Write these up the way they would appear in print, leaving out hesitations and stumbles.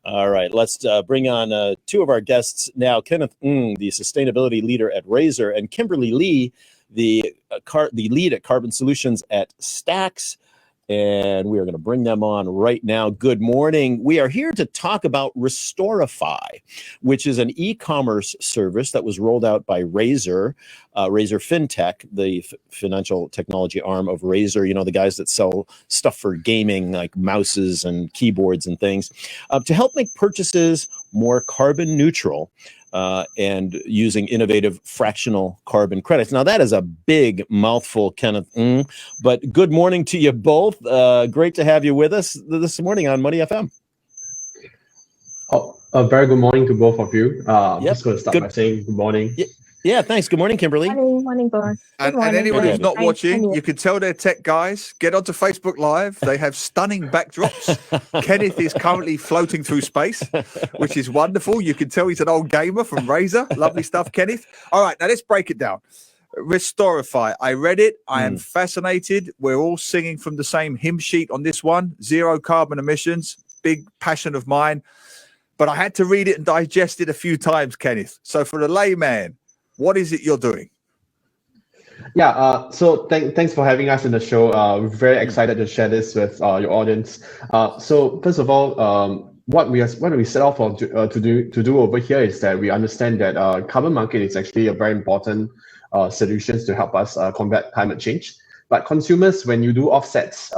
All right, let's bring on two of our guests now. Kenneth Ng, the sustainability leader at Razer, and Kimberly Lee, the lead at carbon solutions at STACS. And we are going to bring them on right now. Good morning. We are here to talk about Restorify, which is an e-commerce service that was rolled out by Razer, Razer FinTech, the financial technology arm of Razer. You know, the guys that sell stuff for gaming, like mouses and keyboards and things, to help make purchases more carbon neutral. And using innovative fractional carbon credits. Now, that is a big mouthful, Kenneth Ng, but good morning to you both. Great to have you with us this morning on Money FM. Oh, a very good morning to both of you. I'm just going to start by saying good morning. Yeah, thanks. Good morning, Kimberly. Morning, boss. And anyone who's not watching, you can tell they're tech guys. Get onto Facebook Live. They have stunning backdrops. Kenneth is currently floating through space, which is wonderful. You can tell he's an old gamer from Razer. Lovely stuff, Kenneth. All right, now let's break it down. Restorify. I read it. I am fascinated. We're all singing from the same hymn sheet on this one. Zero carbon emissions. Big passion of mine. But I had to read it and digest it a few times, Kenneth. So for the layman, what is it you're doing? Yeah, so thanks for having us in the show. We're very excited to share this with your audience. So first of all, what we set off to do over here is that we understand that carbon market is actually a very important solutions to help us combat climate change. But consumers, when you do offsets,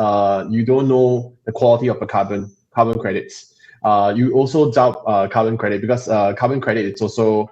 you don't know the quality of the carbon credits. You also doubt carbon credit because carbon credit is also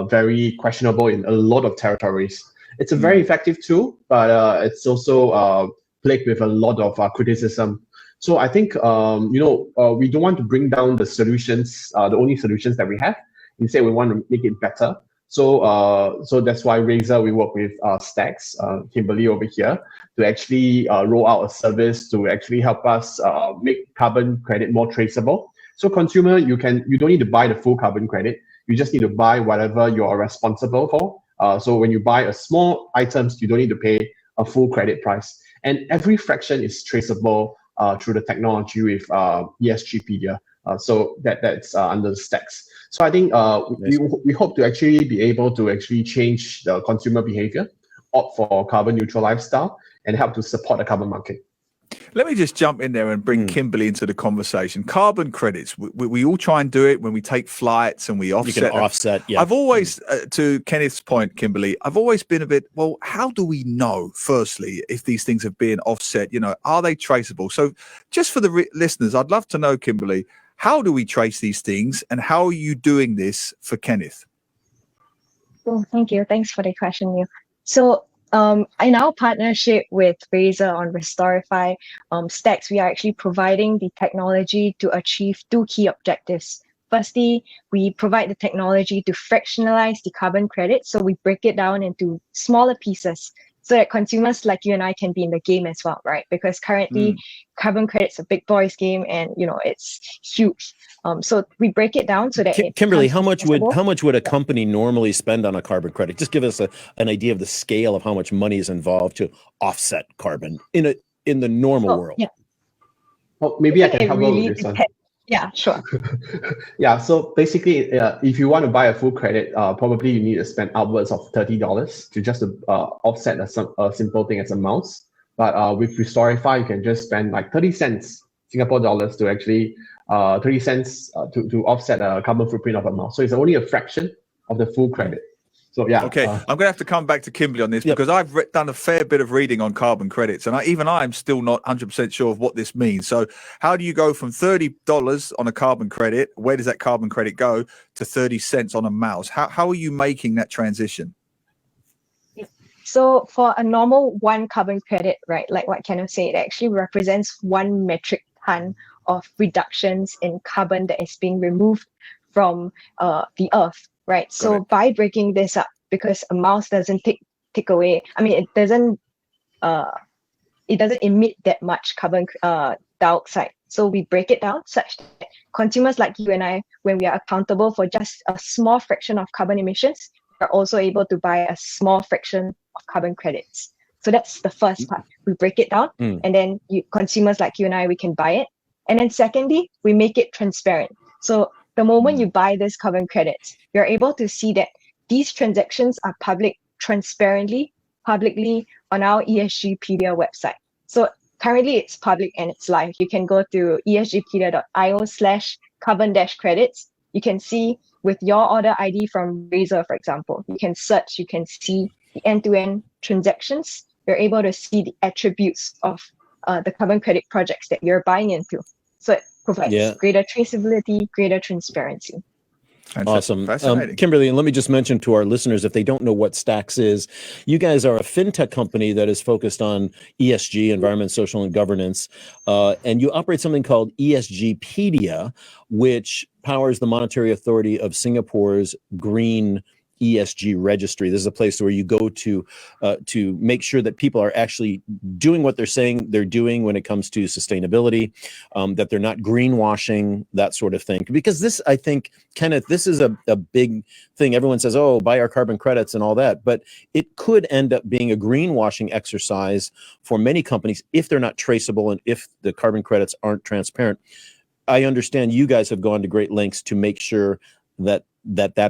very questionable in a lot of territories. It's a very effective tool, but it's also plagued with a lot of criticism. So I think we don't want to bring down the solutions, the only solutions that we have. Instead, we want to make it better. So that's why Razer, we work with STACS, Kimberly over here, to actually roll out a service to actually help us make carbon credit more traceable. So consumer, you don't need to buy the full carbon credit. You just need to buy whatever you are responsible for. So when you buy a small items, you don't need to pay a full credit price. And every fraction is traceable through the technology with ESGpedia. So that's under the STACS. So I think we hope to actually be able to actually change the consumer behavior, opt for carbon neutral lifestyle, and help to support the carbon market. Let me just jump in there and bring Kimberly into the conversation. Carbon credits, we all try and do it when we take flights and we offset. You can offset, yeah. I've always, to Kenneth's point, Kimberly, I've always been a bit, well, how do we know, firstly, if these things have been offset? You know, are they traceable? So just for the listeners, I'd love to know, Kimberly, how do we trace these things and how are you doing this for Kenneth? Oh, thank you. Thanks for the question, Neil. So in our partnership with Razer on Restorify, STACS, we are actually providing the technology to achieve two key objectives. Firstly, we provide the technology to fractionalize the carbon credit. So we break it down into smaller pieces so that consumers like you and I can be in the game as well, right? Because currently carbon credit's a big boys game and, you know, it's huge. So we break it down so that Kimberly, how much would a company normally spend on a carbon credit? Just give us an idea of the scale of how much money is involved to offset carbon in the normal world. Yeah. Well, maybe I can help out with this one. Yeah, sure. Yeah, so basically, if you want to buy a full credit, probably you need to spend upwards of $30 to just offset a simple thing as a mouse. But with Restorify, you can just spend like 30 cents Singapore dollars to actually 30 cents to offset a carbon footprint of a mouse. So it's only a fraction of the full credit. So yeah. Okay, I'm going to have to come back to Kimberly on this because I've done a fair bit of reading on carbon credits, and I'm still not 100% sure of what this means. So how do you go from $30 on a carbon credit? Where does that carbon credit go to 30 cents on a mouse? How are you making that transition? So for a normal one carbon credit, right, like what Kenneth said, it actually represents 1 metric ton of reductions in carbon that is being removed from the earth. Right. So by breaking this up, because a mouse doesn't take away, I mean, it doesn't emit that much carbon dioxide. So we break it down such that consumers like you and I, when we are accountable for just a small fraction of carbon emissions, are also able to buy a small fraction of carbon credits. So that's the first part. We break it down, and then consumers like you and I, we can buy it. And then secondly, we make it transparent. So the moment you buy this carbon credits, you're able to see that these transactions are publicly on our ESGpedia website. So currently it's public and it's live. You can go to esgpedia.io/carbon-credits. You can see with your order ID from Razer, for example, you can search, you can see the end-to-end transactions. You're able to see the attributes of the carbon credit projects that you're buying into. So it provides greater traceability, greater transparency. Awesome. Kimberly, and let me just mention to our listeners, if they don't know what STACS is, you guys are a fintech company that is focused on ESG, environment, social, and governance. And you operate something called ESGpedia, which powers the Monetary Authority of Singapore's green ESG registry. This is a place where you go to make sure that people are actually doing what they're saying they're doing when it comes to sustainability, that they're not greenwashing, that sort of thing. Because this, I think, Kenneth, this is a big thing. Everyone says, oh, buy our carbon credits and all that, but it could end up being a greenwashing exercise for many companies if they're not traceable and if the carbon credits aren't transparent. I understand you guys have gone to great lengths to make sure that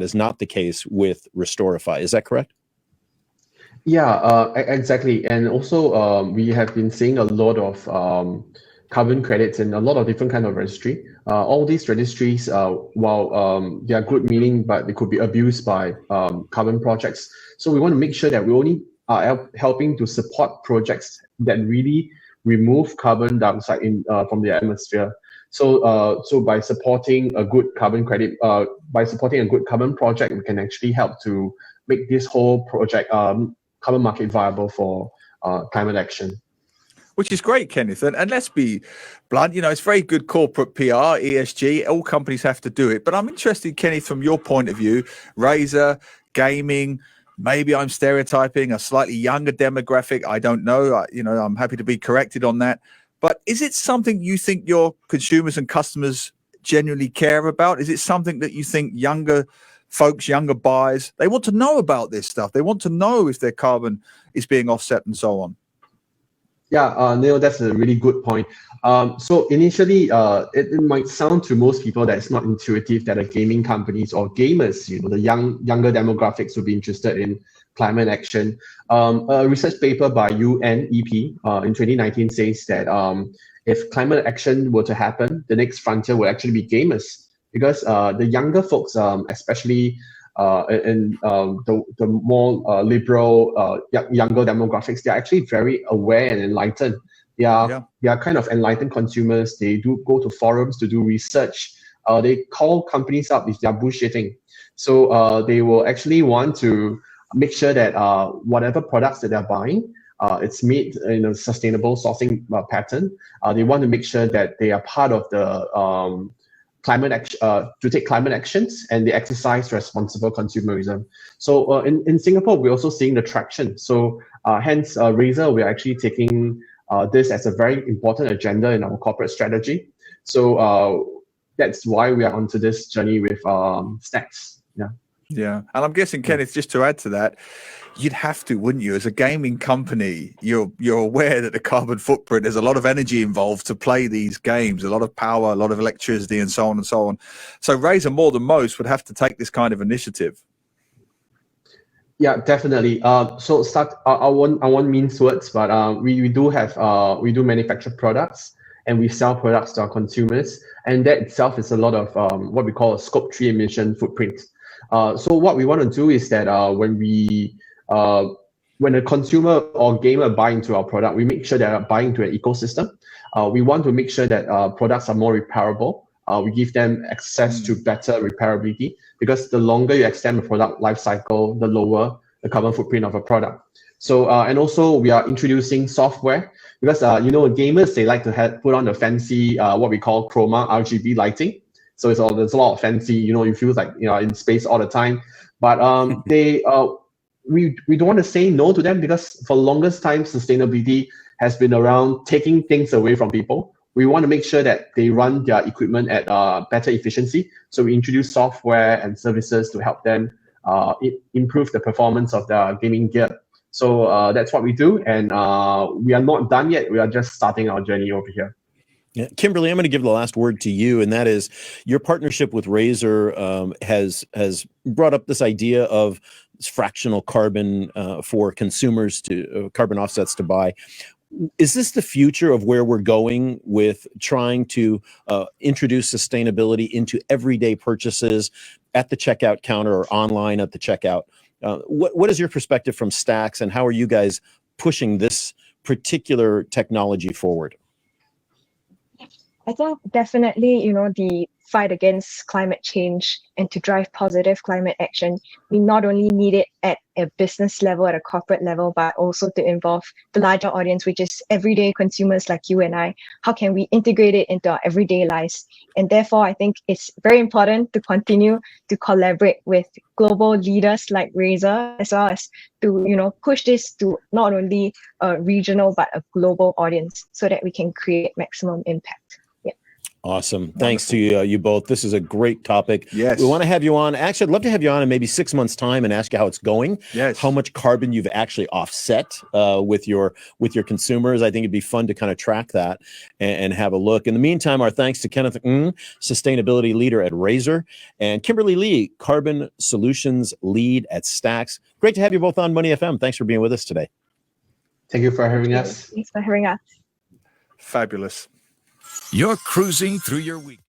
is not the case with Restorify. Is that correct? Yeah, exactly. And also, we have been seeing a lot of carbon credits in a lot of different kind of registry. All these registries, while they are good meaning, but they could be abused by carbon projects. So we want to make sure that we only are helping to support projects that really remove carbon dioxide from the atmosphere. So by supporting a good carbon credit, by supporting a good carbon project, we can actually help to make this whole project carbon market viable for climate action. Which is great, Kenneth. And let's be blunt, it's very good corporate PR, ESG. All companies have to do it. But I'm interested, Kenneth, from your point of view, Razer, gaming, maybe I'm stereotyping a slightly younger demographic. I don't know. I'm happy to be corrected on that. But is it something you think your consumers and customers genuinely care about? Is it something that you think younger folks, younger buyers, they want to know about this stuff? They want to know if their carbon is being offset and so on. Yeah, Neil, that's a really good point. So initially, it might sound to most people that it's not intuitive that gaming companies or gamers, the younger demographics would be interested in climate action. A research paper by UNEP in 2019 says that if climate action were to happen, the next frontier will actually be gamers, because the younger folks, especially in the more liberal, younger demographics, they're actually very aware and enlightened. They are kind of enlightened consumers. They do go to forums to do research. They call companies up if they're bullshitting. So they will actually want to make sure that whatever products that they're buying, it's made in a sustainable sourcing pattern. They want to make sure that they are part of the climate action, to take climate actions, and they exercise responsible consumerism. So in Singapore, we're also seeing the traction. So hence, Razer, we're actually taking this as a very important agenda in our corporate strategy. So that's why we are onto this journey with STACS. Yeah, and I'm guessing, Kenneth, just to add to that, you'd have to, wouldn't you? As a gaming company, you're aware that the carbon footprint, there's a lot of energy involved to play these games, a lot of power, a lot of electricity, and so on and so on. So Razer, more than most, would have to take this kind of initiative. Yeah, definitely. So I won't mince words, but we do manufacture products, and we sell products to our consumers, and that itself is a lot of what we call a Scope 3 emission footprint. So what we want to do is that when a consumer or gamer buy into our product, we make sure they are buying into an ecosystem. We want to make sure that products are more repairable. We give them access to better repairability, because the longer you extend the product life cycle, the lower the carbon footprint of a product. So and also we are introducing software, because gamers, they like to put on the fancy what we call chroma RGB lighting. So there's a lot of fancy, you feel like in space all the time. But we don't want to say no to them, because for the longest time, sustainability has been around taking things away from people. We want to make sure that they run their equipment at better efficiency. So we introduce software and services to help them improve the performance of their gaming gear. So that's what we do, and we are not done yet. We are just starting our journey over here. Yeah. Kimberly, I'm going to give the last word to you, and that is your partnership with Razer has brought up this idea of fractional carbon for consumers to carbon offsets to buy. Is this the future of where we're going with trying to introduce sustainability into everyday purchases at the checkout counter or online at the checkout? What is your perspective from STACS, and how are you guys pushing this particular technology forward? I think definitely, the fight against climate change and to drive positive climate action, we not only need it at a business level, at a corporate level, but also to involve the larger audience, which is everyday consumers like you and I. How can we integrate it into our everyday lives? And therefore, I think it's very important to continue to collaborate with global leaders like Razer, as well as to, push this to not only a regional, but a global audience so that we can create maximum impact. Awesome. Thanks to you both. This is a great topic. Yes. We want to have you on. Actually, I'd love to have you on in maybe 6 months' time and ask you how it's going. Yes. How much carbon you've actually offset with your consumers. I think it'd be fun to kind of track that and have a look. In the meantime, our thanks to Kenneth Ng, sustainability leader at Razer, and Kimberly Lee, carbon solutions lead at STACS. Great to have you both on Money FM. Thanks for being with us today. Thank you for having us. Thanks for having us. Fabulous. You're cruising through your week.